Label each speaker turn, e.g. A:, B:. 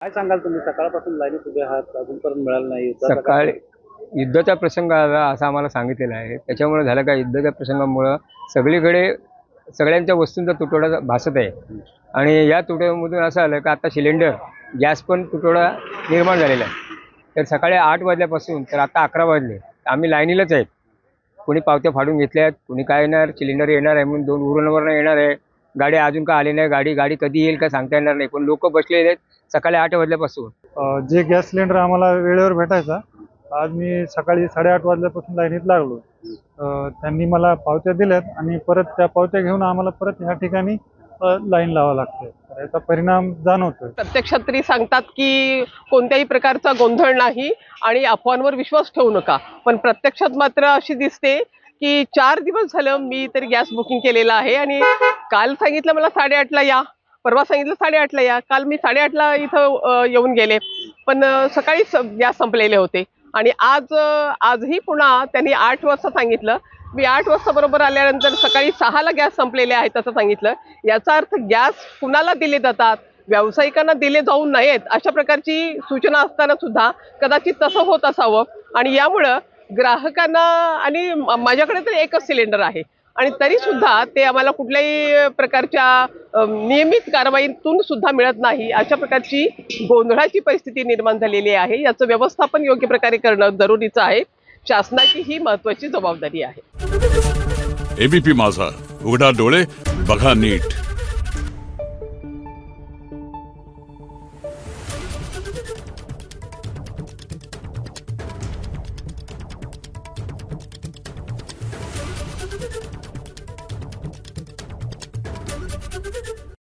A: काय सांगाल तुम्ही? सकाळपासून लाईनीत उभे आहात, अजूनपर्यंत मिळालं नाही. युद्धाचा
B: सकाळी युद्धाचा प्रसंग आला असं आम्हाला सांगितलेलं आहे. त्याच्यामुळे झालं का, युद्धाच्या प्रसंगामुळं सगळीकडे सगळ्यांच्या वस्तूंचा तुटवडा भासत आहे. आणि या तुटवड्यामधून असं आलं का आता सिलेंडर गॅस पण तुटवडा निर्माण झालेला आहे. तर सकाळी 8 वाजल्यापासून तर आता 11 वाजले, आम्ही लाईनीलाच आहेत. कोणी पावत्या फाडून घेतल्यात, कोणी काय येणार, सिलेंडर येणार आहे म्हणून 2 उरणवरनं येणार आहे. गाडी अजून का आली नाही, गाडी कधी येईल का सांगता येणार नाही. पण लोक बसलेले आहेत सकाळी 8 वाजल्यापासून.
C: जे गॅस सिलेंडर आम्हाला वेळेवर भेटायचा, आज मी सकाळी 8:30 वाजल्यापासून लाईनीत लागलो. त्यांनी मला पावत्या दिल्यात आणि परत त्या पावत्या घेऊन आम्हाला परत ह्या ठिकाणी लाईन लावावं लागते. तर याचा परिणाम जाणवतोय.
D: प्रत्यक्षात तरी सांगतात की कोणत्याही प्रकारचा गोंधळ नाही आणि अफवांवर विश्वास ठेवू नका, पण प्रत्यक्षात मात्र अशी दिसते की 4 दिवस झालं मी तरी गॅस बुकिंग केलेलं आहे आणि काल सांगितलं मला 8:30ला या, परवा सांगितलं 8:30ला या, काल मी 8:30ला इथं येऊन गेले, पण सकाळी गॅस संपलेले होते. आणि आजही पुन्हा त्यांनी 8 वाजता सांगितलं. मी 8 वाजता बरोबर आल्यानंतर सकाळी 6ला गॅस संपलेले आहेत असं सांगितलं. याचा अर्थ गॅस कुणाला दिले जातात, व्यावसायिकांना दिले जाऊ नयेत अशा प्रकारची सूचना असताना सुद्धा कदाचित तसं होत असावं. आणि यामुळं ग्राहकांना, आणि माझ्याकडे तर एकच सिलेंडर आहे आणि तरी सुद्धा ते आम्हाला कुठल्याही प्रकारच्या नियमित कारवाईतून सुद्धा मिळत नाही. अशा प्रकारची गोंधळाची परिस्थिती निर्माण झालेली आहे. याचं व्यवस्थापन योग्य प्रकारे करणं जरुरीचं आहे. शासनाची ही महत्त्वाची जबाबदारी आहे.
E: एबीपी माझा, उघडा डोळे बघा नीट.